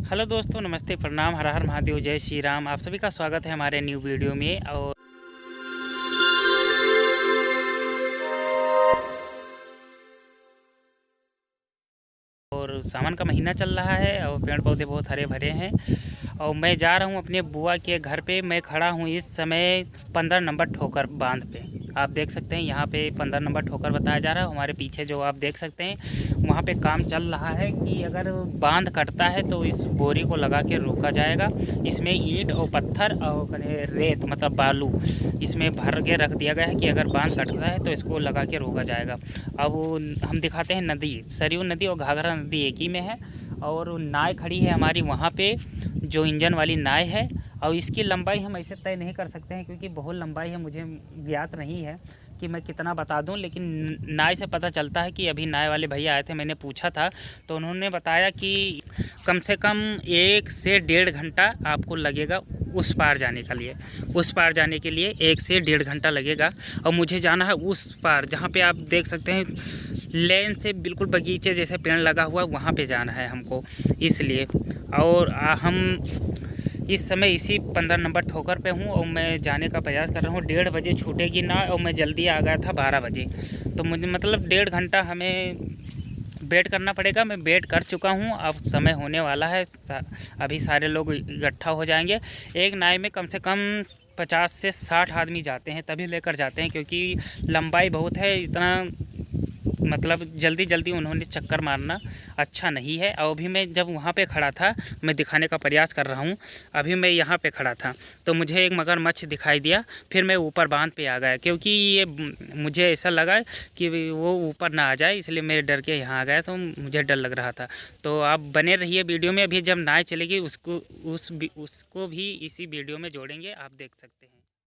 Hello दोस्तों, नमस्ते, प्रणाम, हर हर महादेव, जय श्री राम। आप सभी का स्वागत है हमारे न्यू वीडियो में। और सावन का महीना चल रहा है और पेड़ पौधे बहुत हरे भरे हैं। और मैं जा रहा हूँ अपने बुआ के घर पे। मैं खड़ा हूँ इस समय 15 नंबर ठोकर बांध पे। आप देख सकते हैं यहाँ पे 15 नंबर ठोकर बताया जा रहा है। हमारे पीछे जो आप देख सकते हैं वहाँ पे काम चल रहा है कि अगर बांध कटता है तो इस बोरी को लगा के रोका जाएगा। इसमें ईंट और पत्थर और रेत मतलब बालू इसमें भर के रख दिया गया है कि अगर बांध कटता है तो इसको लगा के रोका जाएगा। अब हम दिखाते हैं नदी, सरयू नदी और घाघरा नदी एक ही में है। और नाव खड़ी है हमारी वहाँ पे, जो इंजन वाली नाव है। और इसकी लंबाई हम ऐसे तय नहीं कर सकते हैं क्योंकि बहुत लंबाई है, मुझे ज्ञात नहीं है कि मैं कितना बता दूं। लेकिन नाव से पता चलता है कि अभी नाव वाले भैया आए थे, मैंने पूछा था तो उन्होंने बताया कि कम से कम 1 से 1.5 घंटा आपको लगेगा उस पार जाने के लिए। उस पार जाने के लिए 1 से 1.5 घंटा लगेगा। और मुझे जाना है उस पार जहाँ पे आप देख सकते हैं लेन से बिल्कुल बगीचे जैसे पेड़ लगा हुआ, वहाँ पे जाना है हमको इसलिए। और हम इस समय इसी 15 नंबर ठोकर पे हूँ और मैं जाने का प्रयास कर रहा हूँ। 1:30 बजे छूटेगी ना, और मैं जल्दी आ गया था 12 बजे। तो मुझे मतलब 1.5 घंटा हमें वेट करना पड़ेगा। मैं वेट कर चुका हूँ, अब समय होने वाला है। अभी सारे लोग इकट्ठा हो जाएंगे। एक नाव में कम से कम 50 से 60 आदमी जाते हैं, तभी लेकर जाते हैं क्योंकि लंबाई बहुत है। इतना मतलब जल्दी जल्दी उन्होंने चक्कर मारना अच्छा नहीं है। और अभी मैं जब वहाँ पे खड़ा था, मैं दिखाने का प्रयास कर रहा हूँ। अभी मैं यहाँ पे खड़ा था तो मुझे एक मगरमच्छ दिखाई दिया। फिर मैं ऊपर बांध पे आ गया क्योंकि ये मुझे ऐसा लगा कि वो ऊपर ना आ जाए, इसलिए मेरे डर के यहाँ आ गया। तो मुझे डर लग रहा था। तो आप बने रहिए वीडियो में। अभी जब नाव चलेगी उसको भी इसी वीडियो में जोड़ेंगे, आप देख सकते हैं।